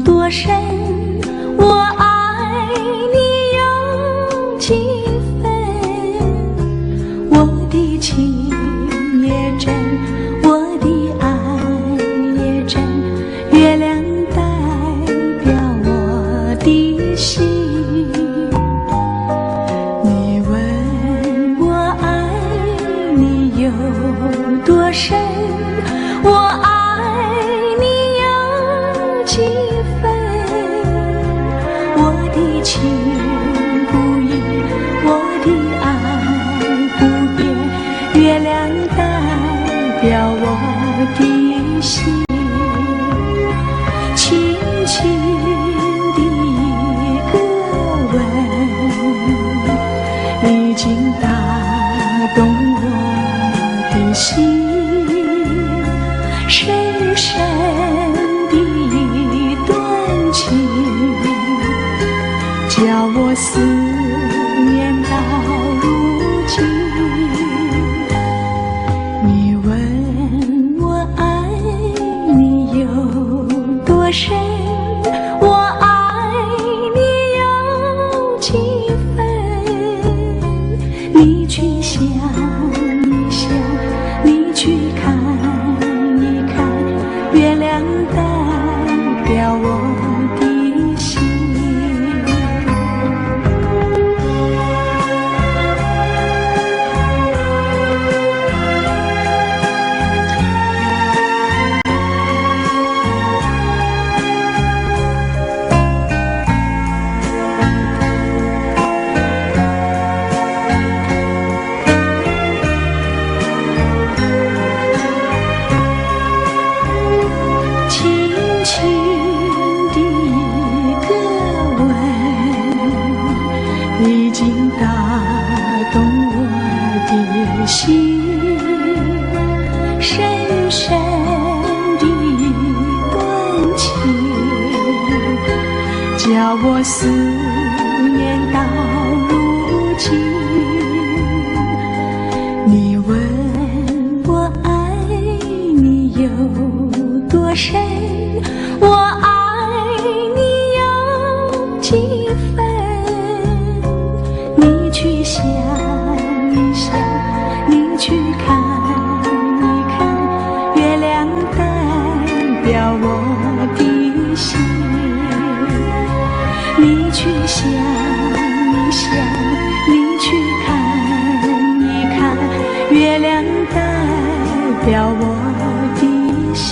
多深，我爱你有几分？我的情也真，我的爱也真，月亮代表我的心。你问我爱你有多深，我爱你有几分？我的情不移，我的爱不变，月亮代表我的心。轻轻的一个吻，已经打动我的心。深深的一段情，叫我思念到如今。你问我爱你有多深，我爱你有几分？你去想一想，你去看一看，月亮代表我的心。已经打动我的心，深深的一段情，叫我思念到如今。你问我爱你有多深，我爱你有几分？你去想一想，你去看一看，月亮代表我的心。你去想一想，你去看一看，月亮代表我的心。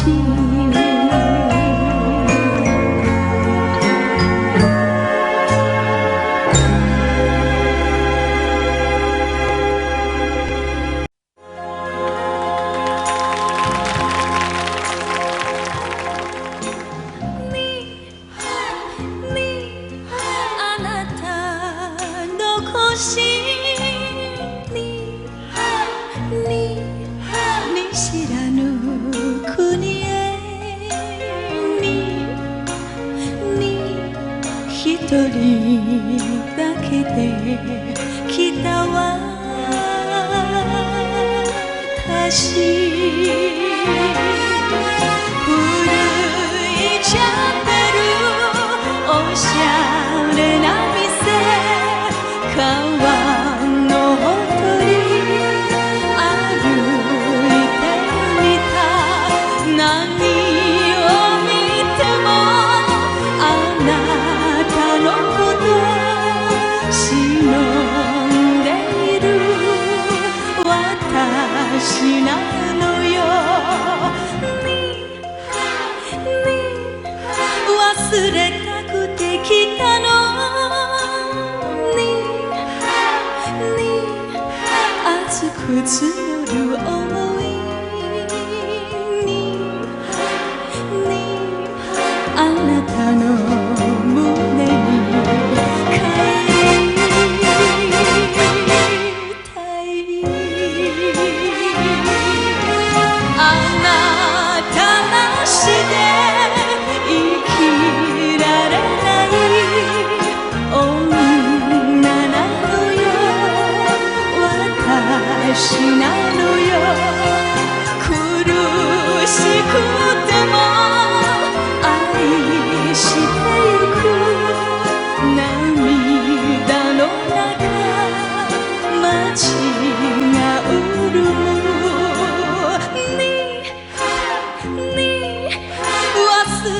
見知らぬ国へ一人だけで来た私、古いチャペル、おしゃれな店、川のほとり歩いてみた。何を見てもあなたのこと忍んでいる私なのよ。忘れたくて来たのに熱く募る想いにあなたの胸に帰りたい。あなたなしで生きられない女なのよ、私なのよ。苦しくても愛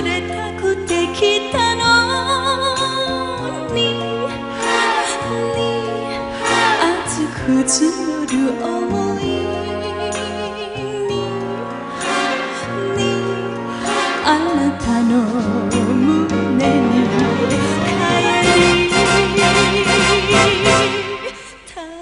れたくて来たのに熱く募る想いにあなたの胸に帰りたい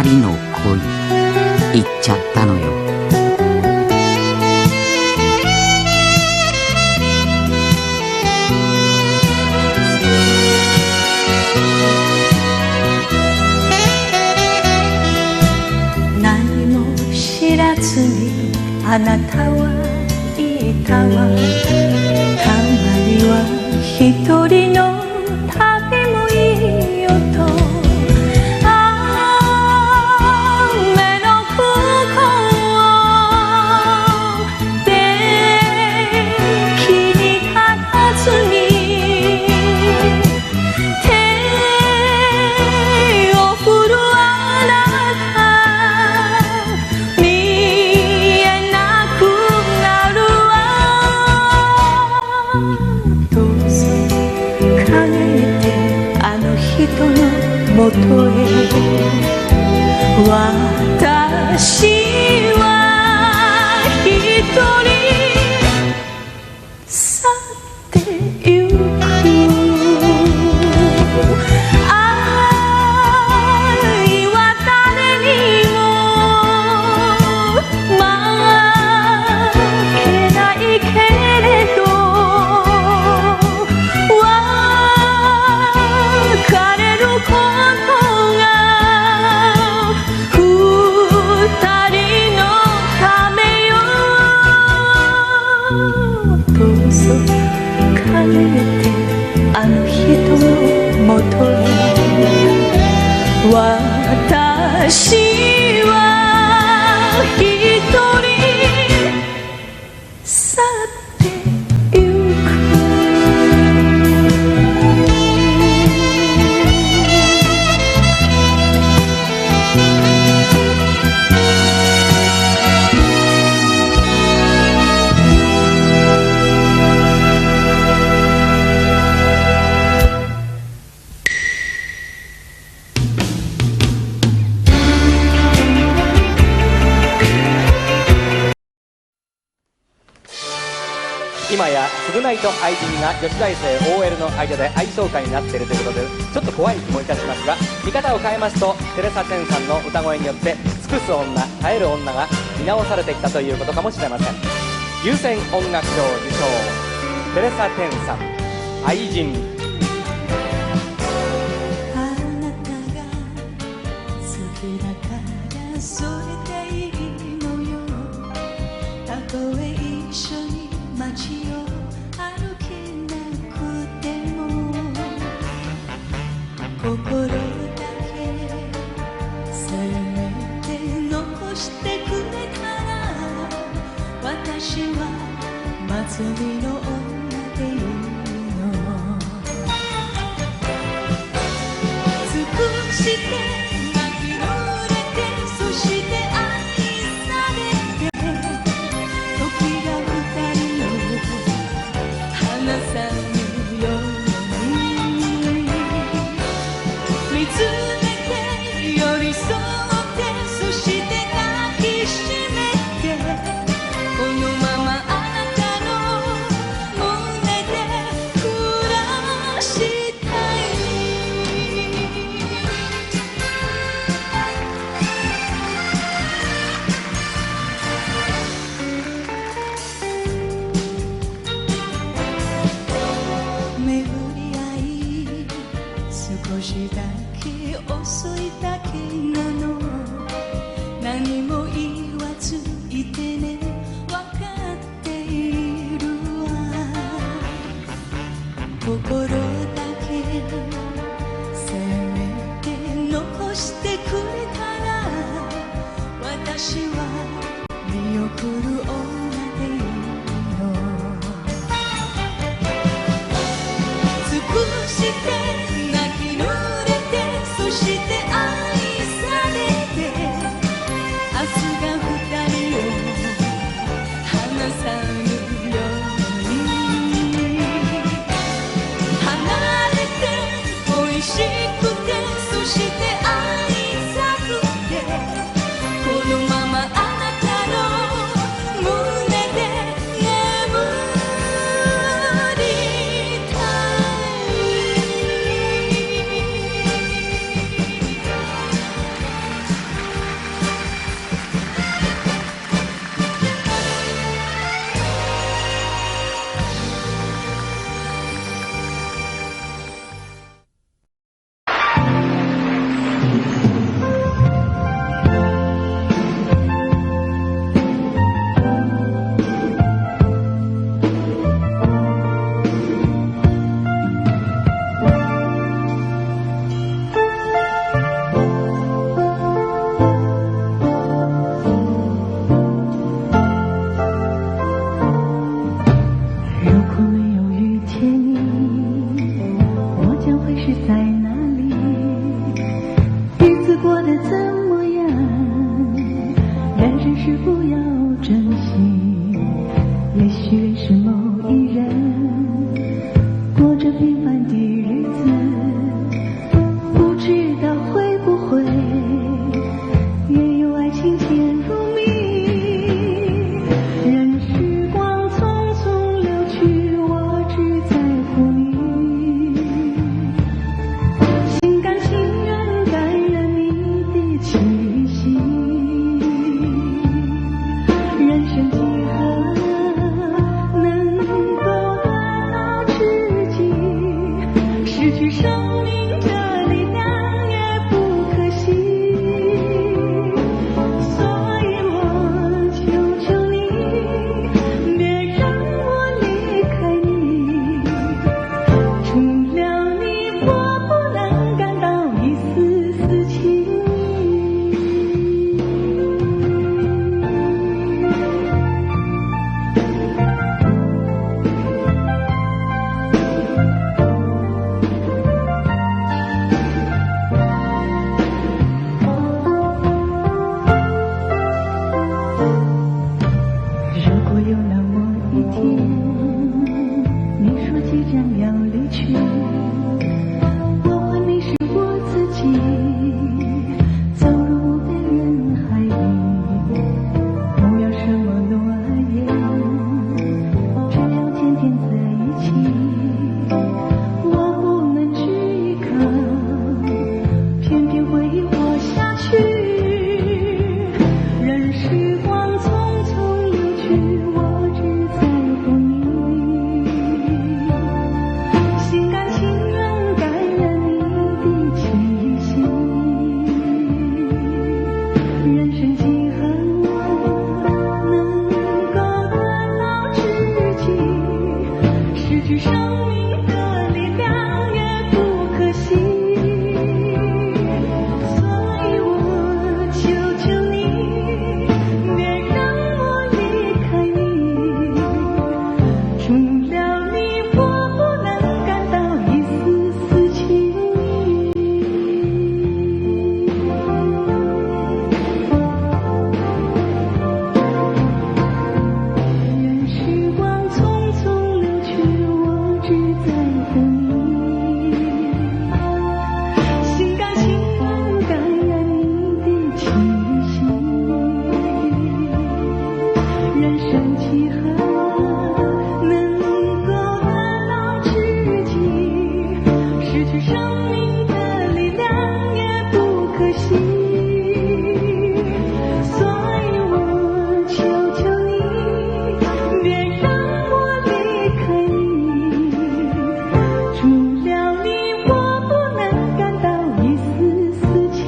人の恋言っちゃったのよ。何も知らずにあなたはいたわ。たまには一人の旅もいいよと。どうぞ帰ってあの人のもとへ私は一人去ってゆく今や償いと愛人が女子大生 OL の間で愛想会になっているということでちょっと怖い気もいたしますが、見方を変えますとテレサ・テンさんの歌声によって尽くす女耐える女が見直されてきたということかもしれません。優先音楽賞受賞テレサ・テンさん愛人。あなたが好きだからそれでいいのよ。たとえ一緒に街を歩けなくても心だけせめて残してくれたら私は祭りの女でいいの。尽くして泣き濡れてそして愛されて時が二人を離さぬように見つめて寄り添ってそして抱きしめてこのままあなたの胸で暮らしたい。巡り合い少しだけ遅いだけなの。何も言わずいてね分かっているわ。心だけせめて残してくれたら私は見送る女でいいの。尽くして泣き濡れてそして愛されて明日が二人を離さぬように離れて恋しくてそして愛さくてこのままあなたの胸で眠りたい。如果没有遇见你，我将会是在哪里？日子过得怎么样？人生是不要珍惜，也许是某一人过着平凡的日子，不知道会不会也有爱情渐入迷。任时光匆匆流去，我只在乎你，心甘情愿感染你的气息。人生几何能够你说即将要离去，我问你是我自己，走入别人海里，不要什么诺言，只要天天在一起。我不能只依靠，偏偏会活下去。任时光匆匆流去，我只在乎你，心甘情愿感染你的气息。人生几何能够得到知己，失去生命的力量也不可惜。所以我求求你，别让我离开你，除了你我不能感到一丝丝情意。任时光匆匆流去，我只在乎你，心甘情愿感染你的气息。人生几何能够得到知己，失去生命的力量也不可惜。所以我求求你，别让我离开你，除了你我不能感到一丝丝情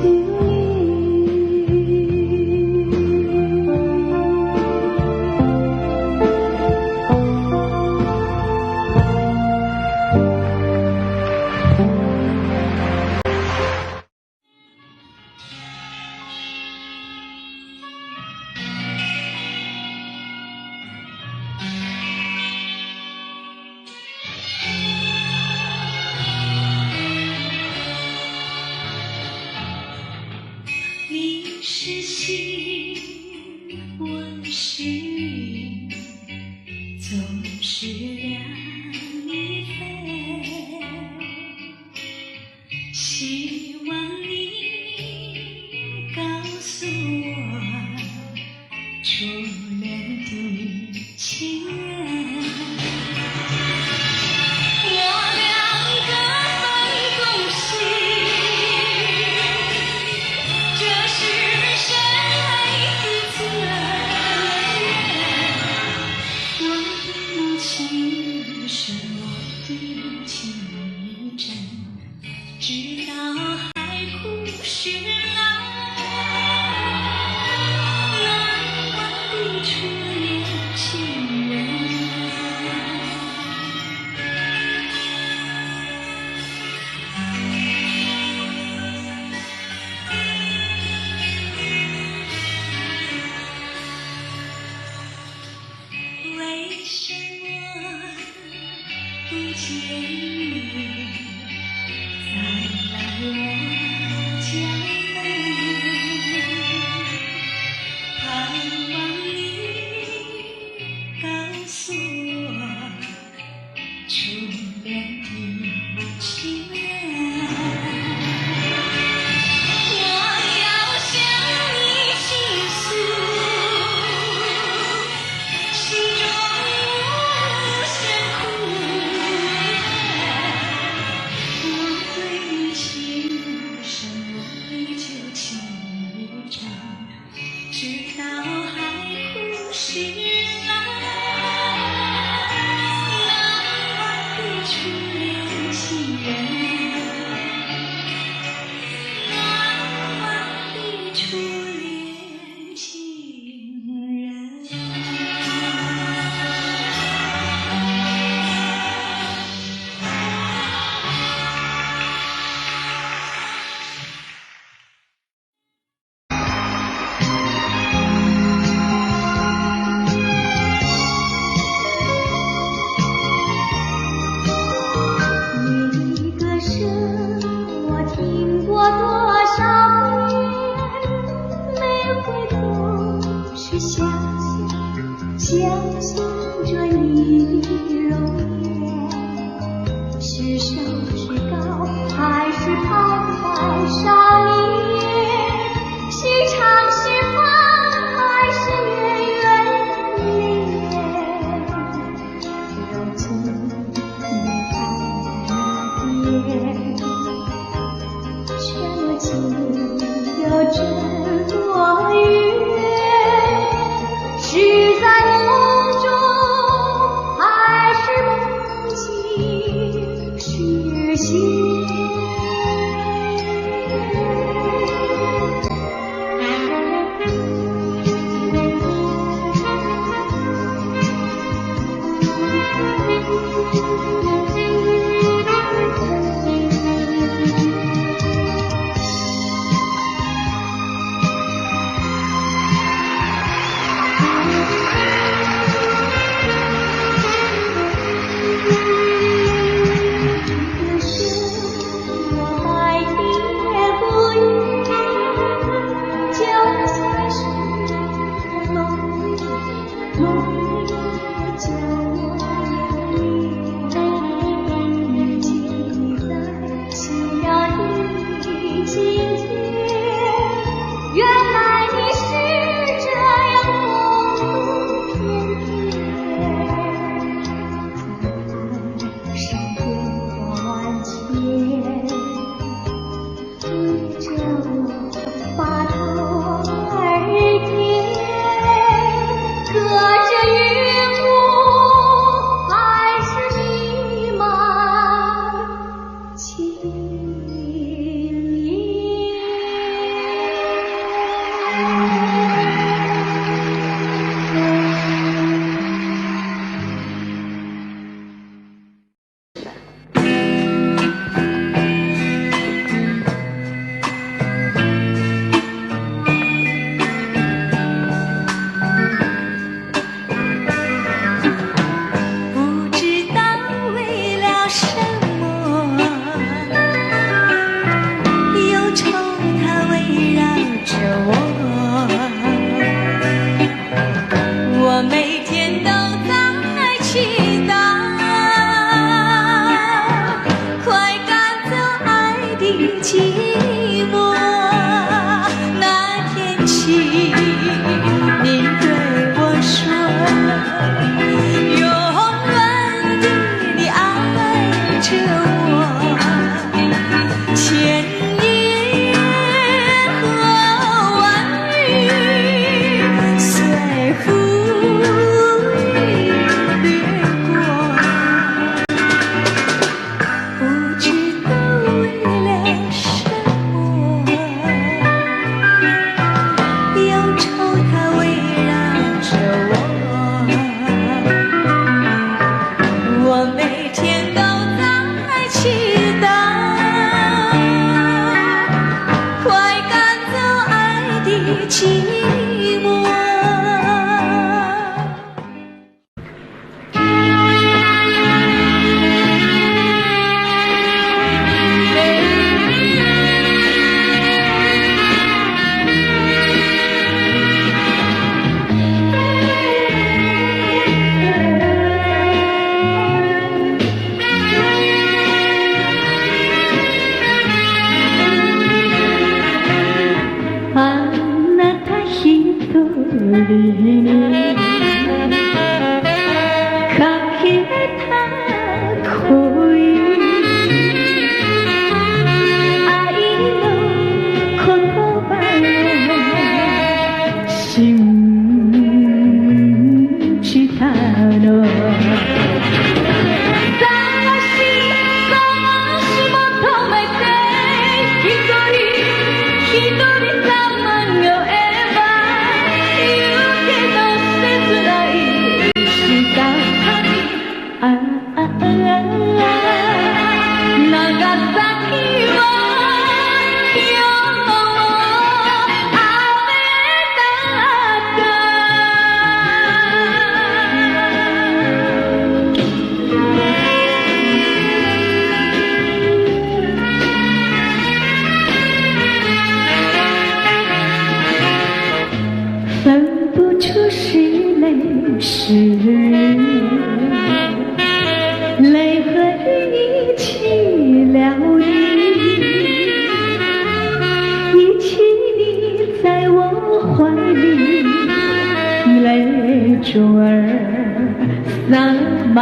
你是星，我是云，总是两翼飞。希望你告诉我，初恋的情人。我两个分东西，这是深爱彼此的人。我的母亲是我的情真，直到海枯石烂，难忘的初恋情人。为什么不见你再来我家门？盼望你告诉我，初恋的情人。我要向你倾诉，心中无限苦。我对你情深，我已近你在那边，却不知有这多远，是在梦中还是梦境实现？中儿洒满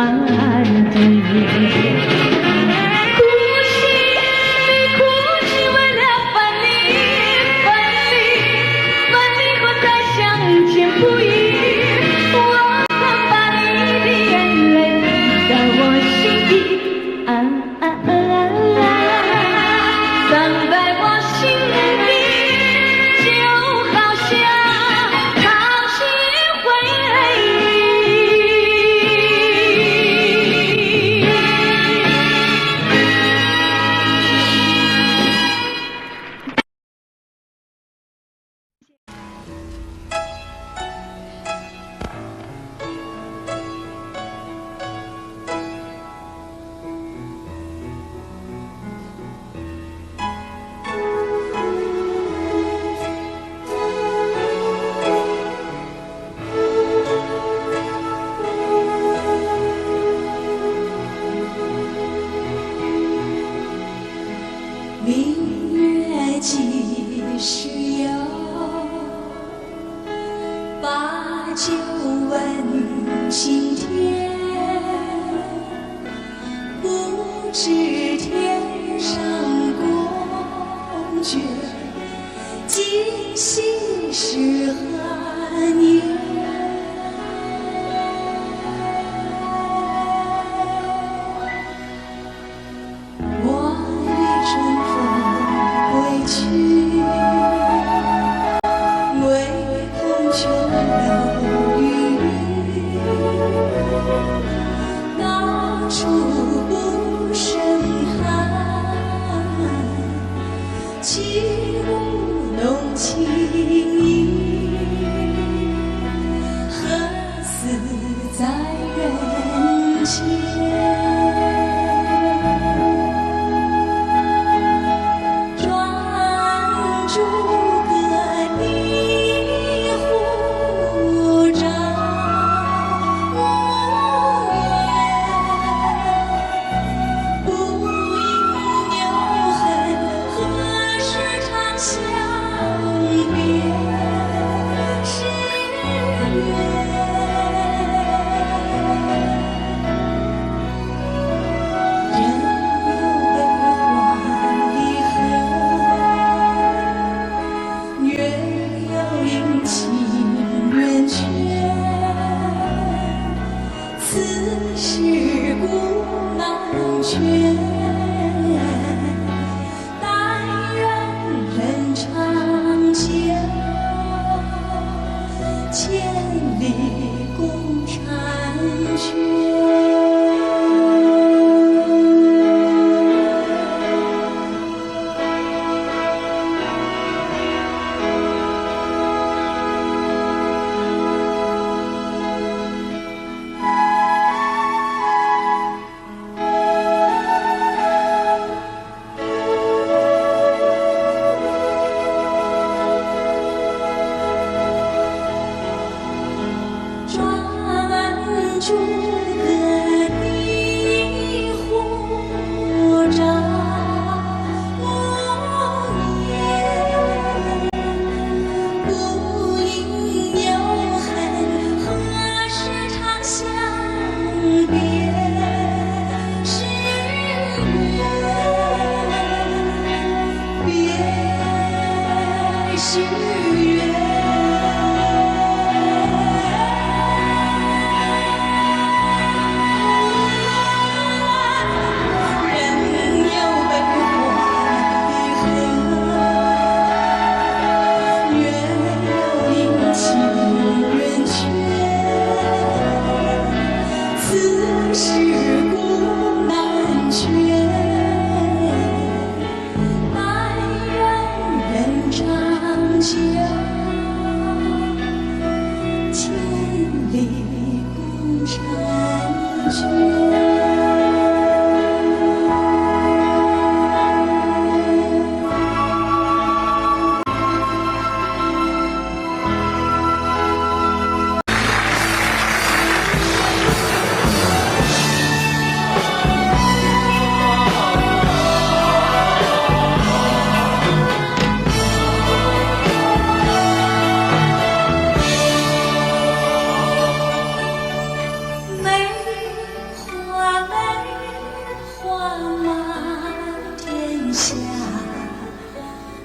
下，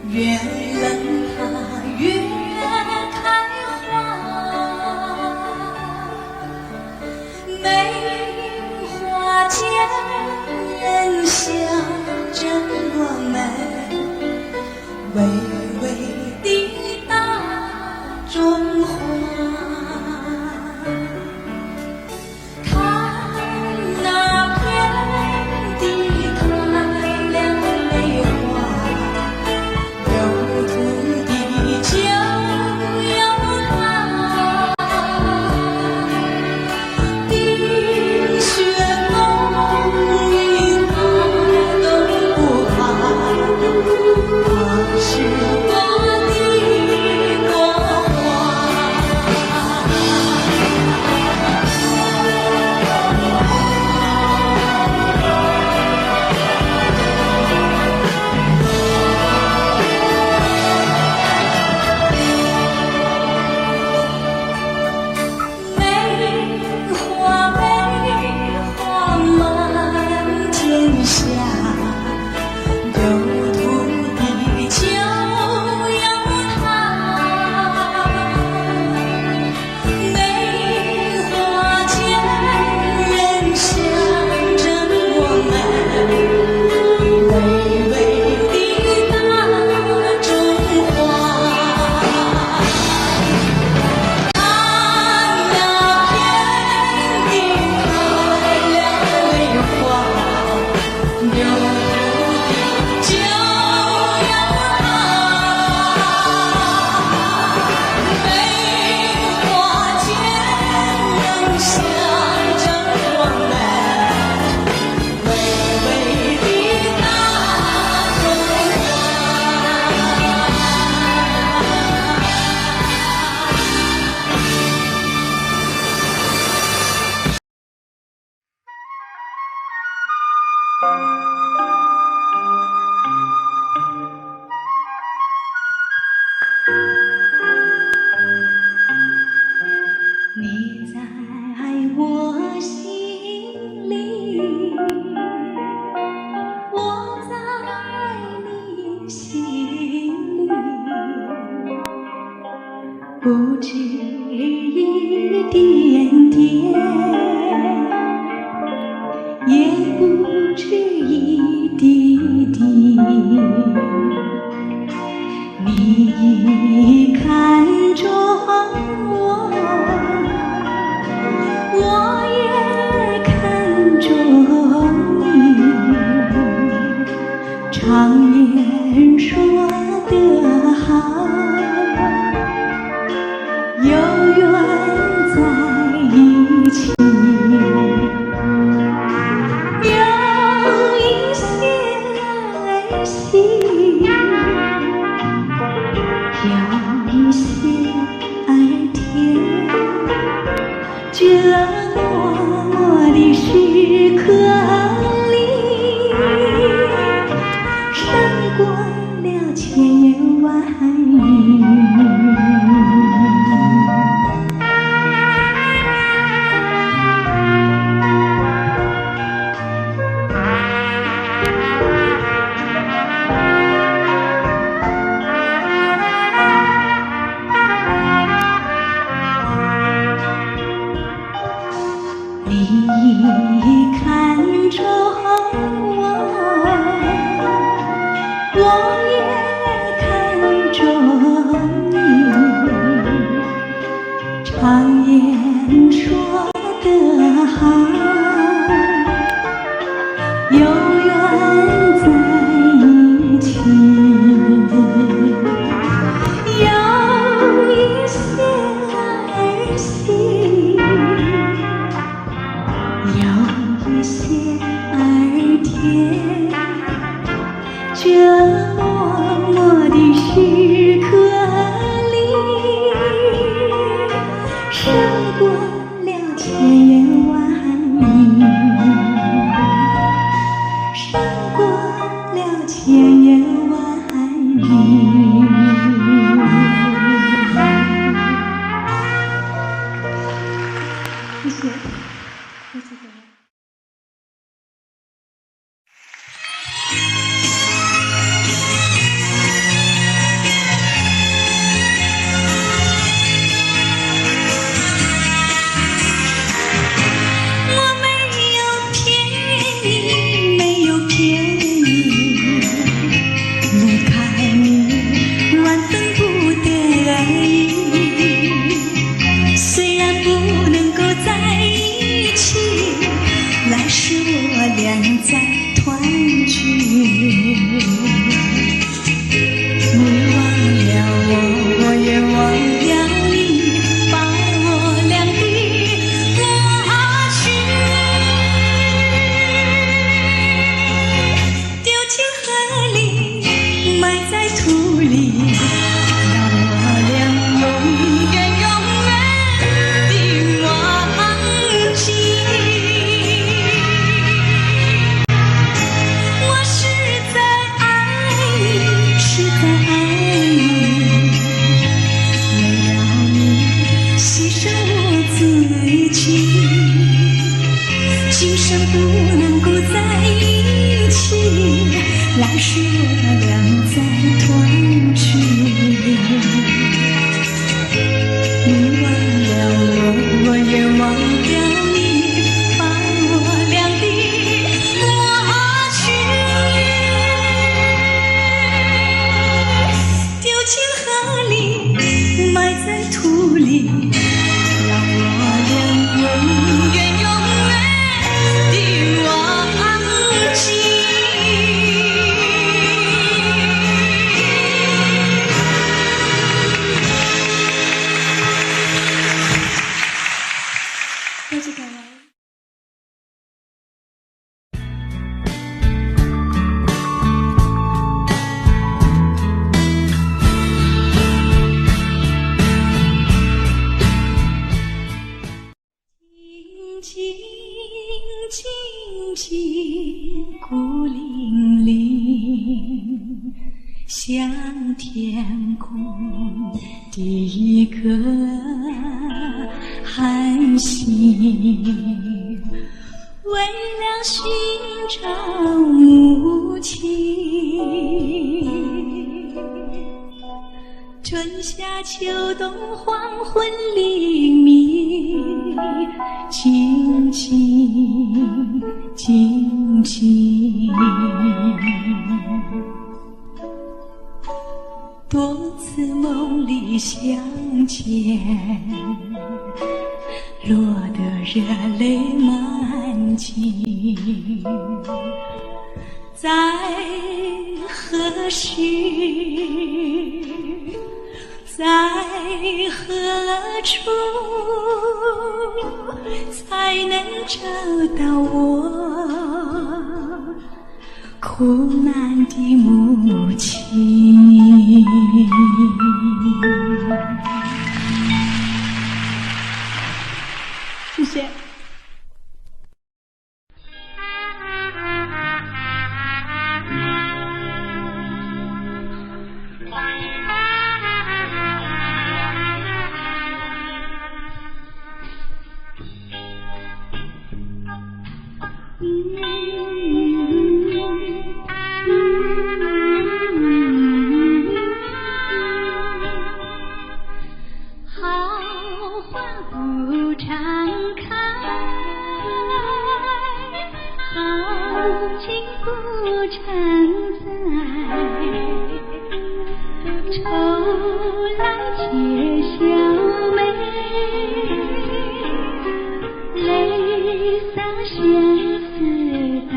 越冷它越开花。梅花间人笑着我们，微微的大中华。你在我心里，我在你心里，不止一点点，也不止一滴滴。你看着我，我也看着你，常言说得好，有缘在一起，有一些儿戏，有一些儿甜，这默默的时刻里，胜过了千言万语。你看着我，我也看着你，常言说得好，有缘在一起，有一些儿戏，有一些儿甜，这默默的时刻里，胜过了千言万语，胜过了千言万语。谢谢，谢谢各位。是我俩在团聚。你忘了我，我也忘了你，把我俩的过去丢进河里，埋在土里，让我俩永远永远的忘记。我是在爱你，是在爱你，为了你牺牲我自己，今生不能够在一起，来世我俩再团聚。你忘了我，我也忘了你，把我俩的过去丢进河里，埋在土里，让我俩永远永远的忘记。多谢各位。静静静静孤零零，像天空的一颗寒星，为了寻找母亲。春夏秋冬黄昏黎明，静静静静，多次梦里相见，落得热泪满襟，在何时，在何处，才能找到我苦难的母亲？谢谢。好花不常开，好景不常在，愁来且笑眉，泪洒相思带，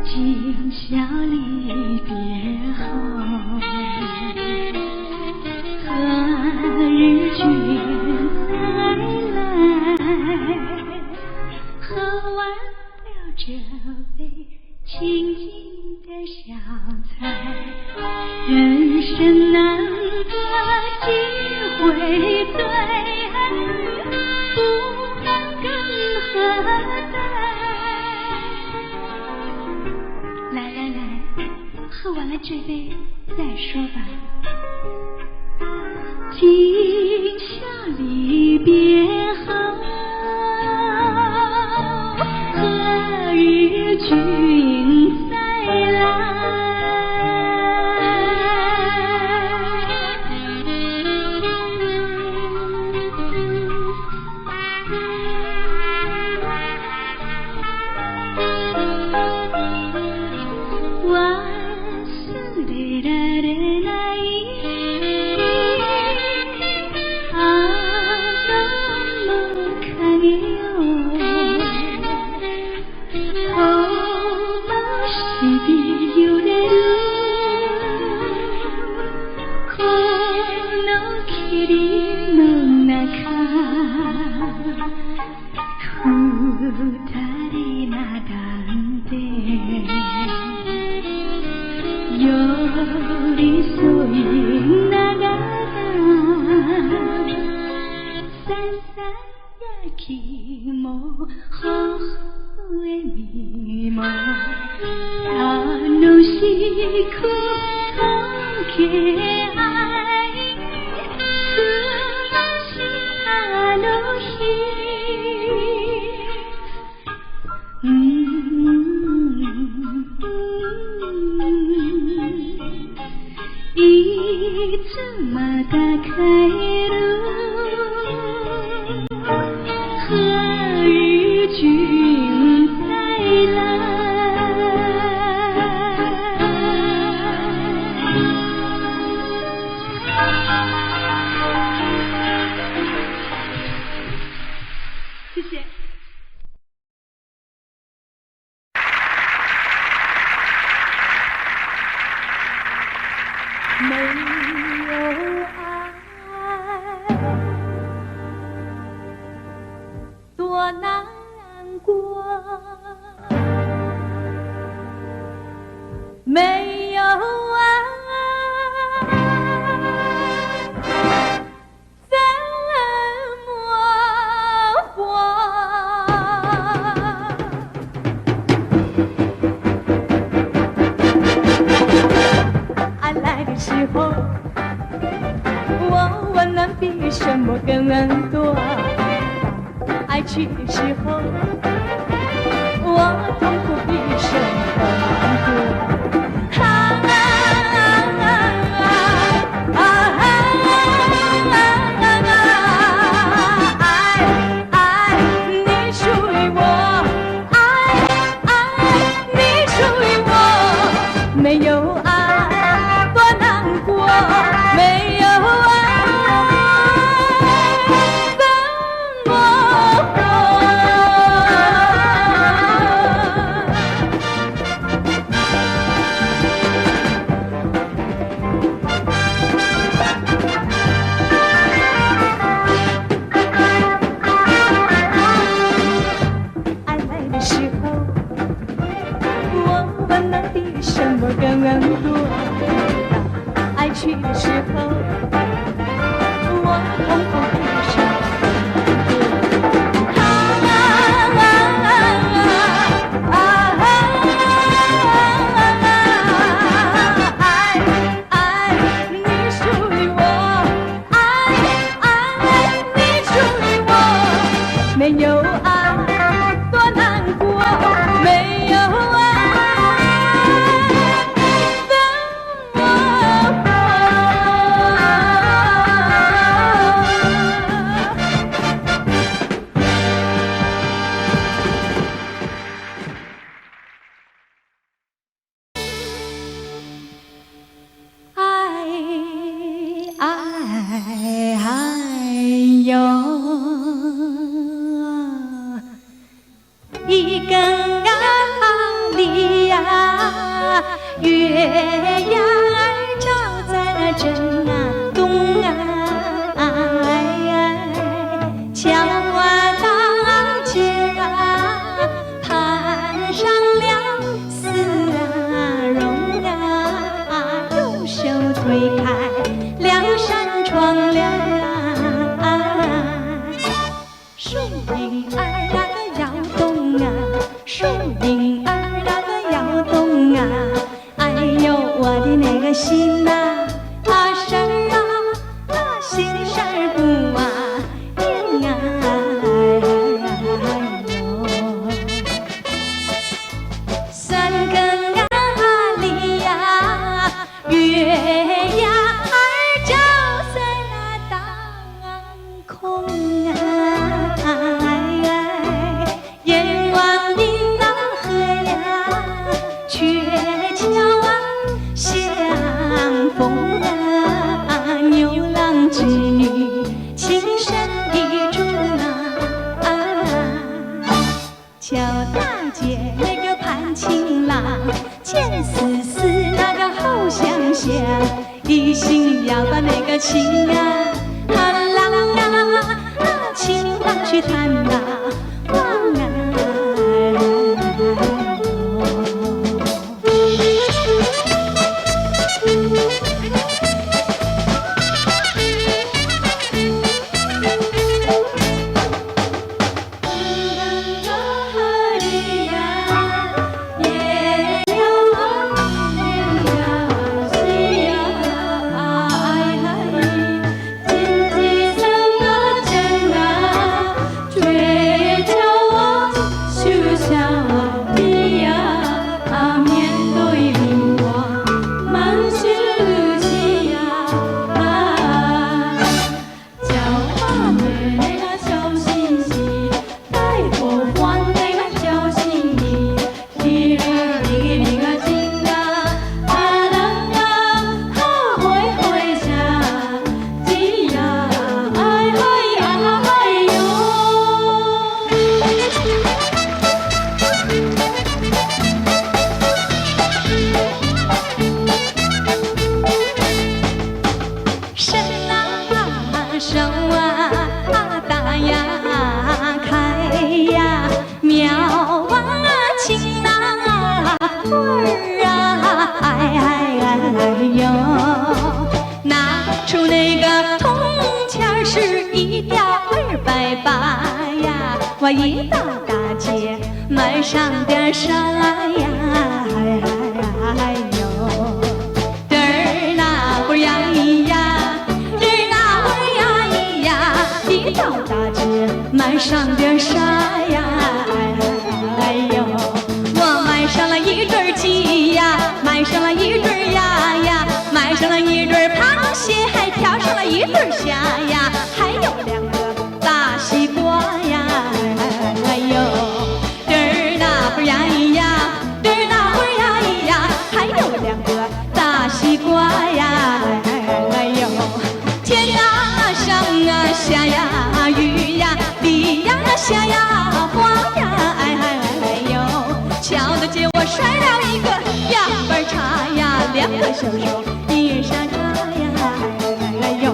今宵离别后，何日君再来？喝完了这杯清静的小菜，人生难得几回醉，不能更何待？来来来，喝完了这杯再说吧。今宵离别后，何日君再来？人なんて寄り添いながらささやきも微笑みも楽しく溶け合い過ごしたあの日いつまた帰る海君再来谢谢没有爱，多难过；没有爱，怎么活？爱来的时候，我能比什么更多？爱去的时候，我痛苦比什么更多？爱你属于我，爱你属于我，没有爱多难过，没有爱怎么活？爱来的时候，我们能比什么更多？爱去的时候，我痛苦比什么爱你属于我，爱你属于我，没有爱多难过，没有爱怎么有一根阿里呀，月牙儿照在那正啊东啊，桥啊大街啊，攀上了丝啊绒啊，用手推开两扇窗帘树影儿那个摇动啊，树影儿那个摇动啊，哎呦我的那个心啊，事儿啊，心事儿不啊定啊，三更啊里呀，月牙儿照在那当空啊，眼望你那河呀，鹊桥啊相逢啊，牛郎织女情深意重啊，乔大姐那个盼情郎，钱丝丝那个好相想，一心要把那个情啊郎啊情郎去谈啊，忘我一到大街买上点啥呀？哎呦，嘚儿那会儿呀咿呀，嘚儿那会儿呀咿呀，一到大街买上点啥呀？哎呦，我买上了一对鸡呀，买上了一对鸭呀，买上了一对螃蟹，还挑上了一对虾呀，还有2个大西瓜呀。哎呦，嘚儿那会儿呀咿呀，嘚儿那会儿呀咿呀，还有2个大西瓜呀。哎呦，天啊上啊下呀雨呀地呀下呀花呀。哎呦，瞧得见我摔了一个两瓣茶呀，2个小手一沙茶呀。哎呦，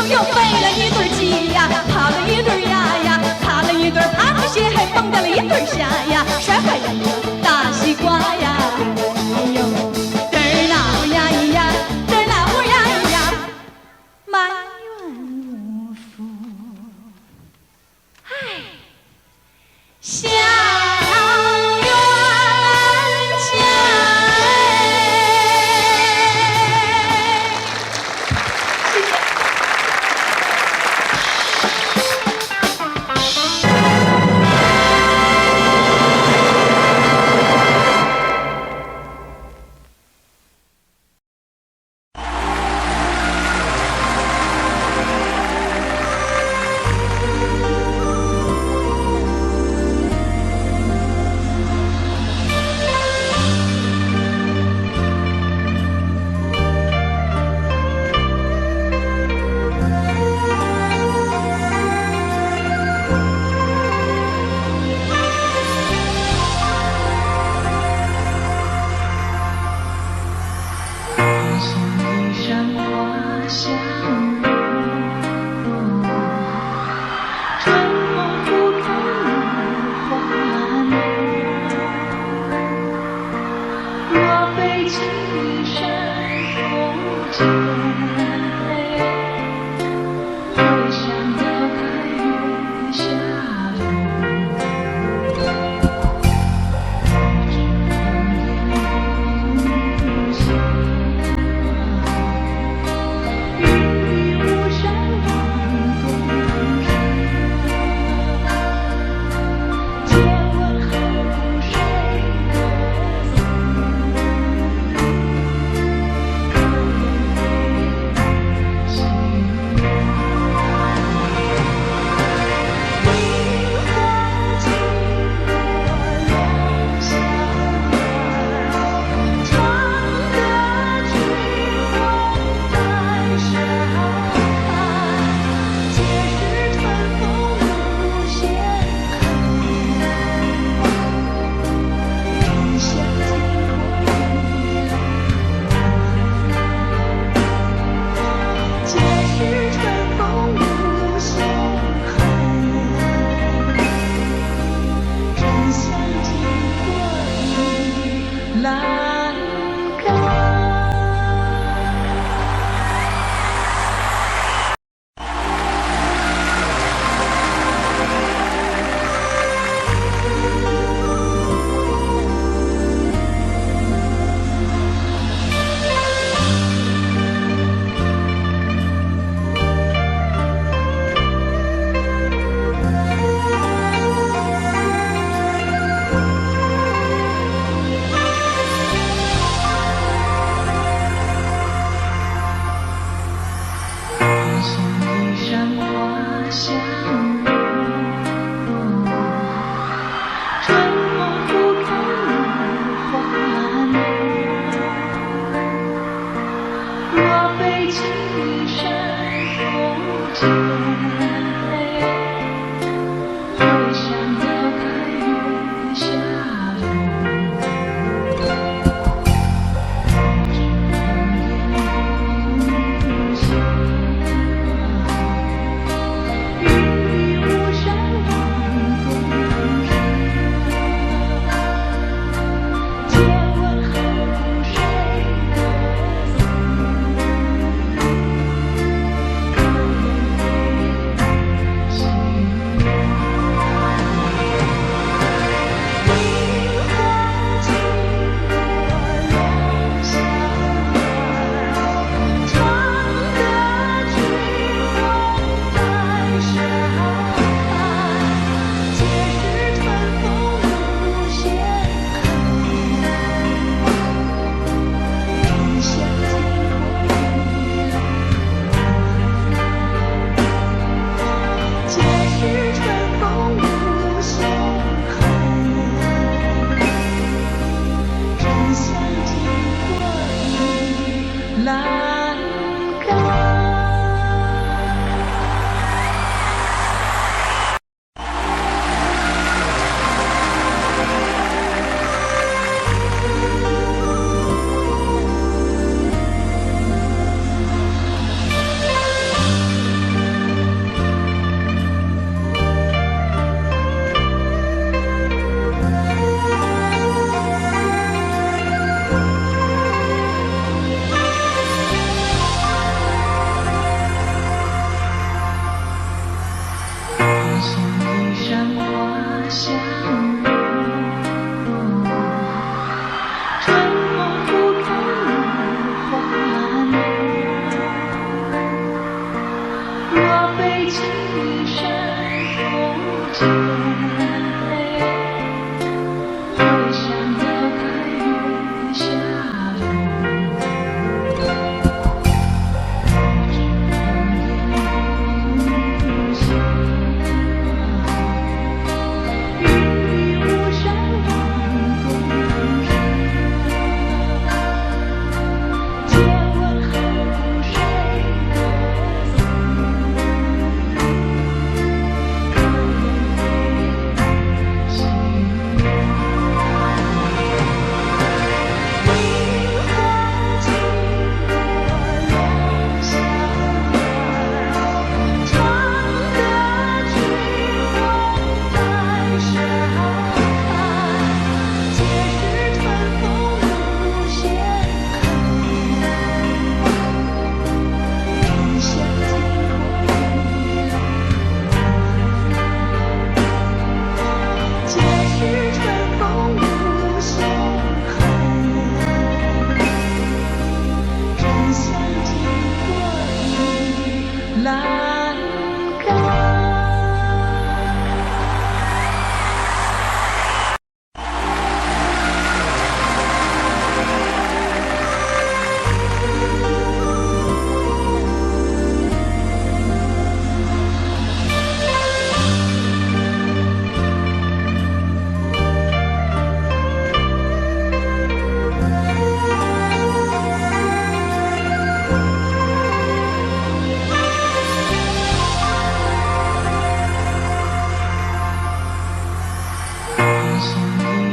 又飞了一对鸡呀，跑了一对鸭呀，爬了一对螃蟹，还蹦跶了一对虾呀，摔坏2个大西瓜呀。哎呦，嘚儿那会儿呀咿呀，嘚儿那会儿呀咿呀，埋怨无福。唉，小冤家。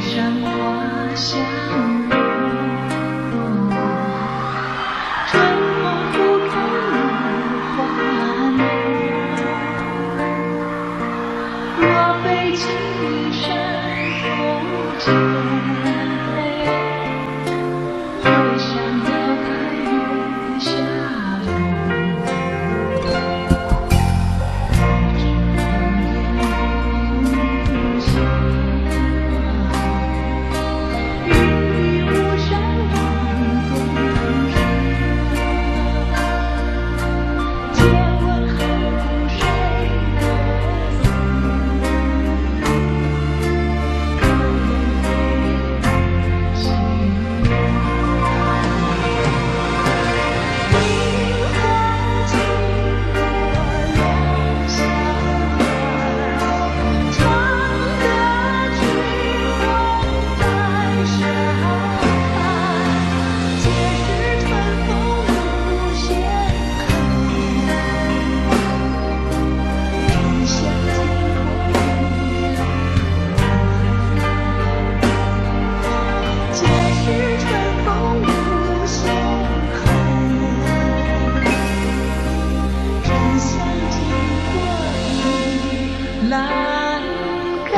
上花香浓，春风拂开梨花浓。若非情深重结，会想到开月下栏杆。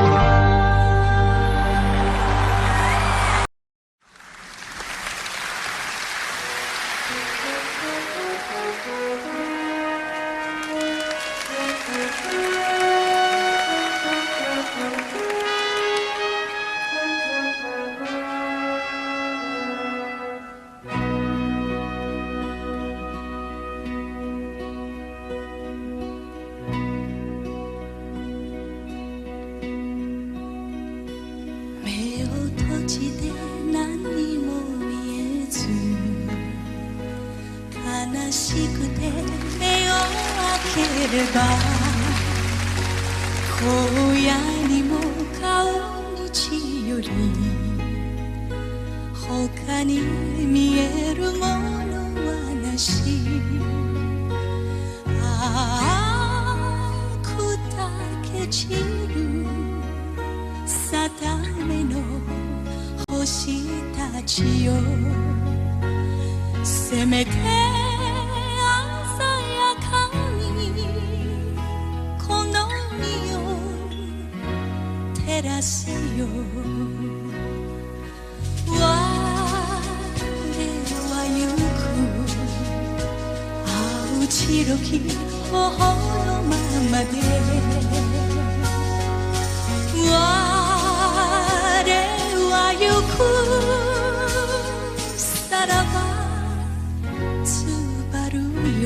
目を閉じて何にも見えず悲しくて目を開ければ荒野にも顔道より他に見えるものはなしああ砕け散る定めの星たちよせめて鮮やかにこの身を照らせよ我は行く青白き頬のままで我は行くさらばつばるよ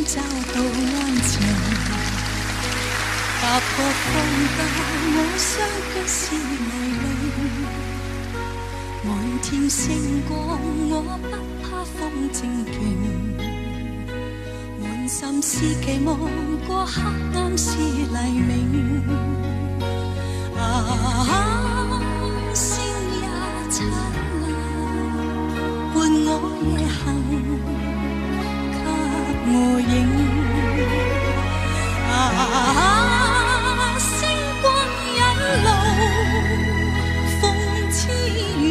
找到安靜，踏破風暴，我相嘅是迷離。滿天星光，我不怕風正勁。滿心思期望過黑暗是黎明。啊，星也燦爛，伴我夜行。我影啊，星光引路，風之雨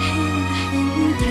輕輕地。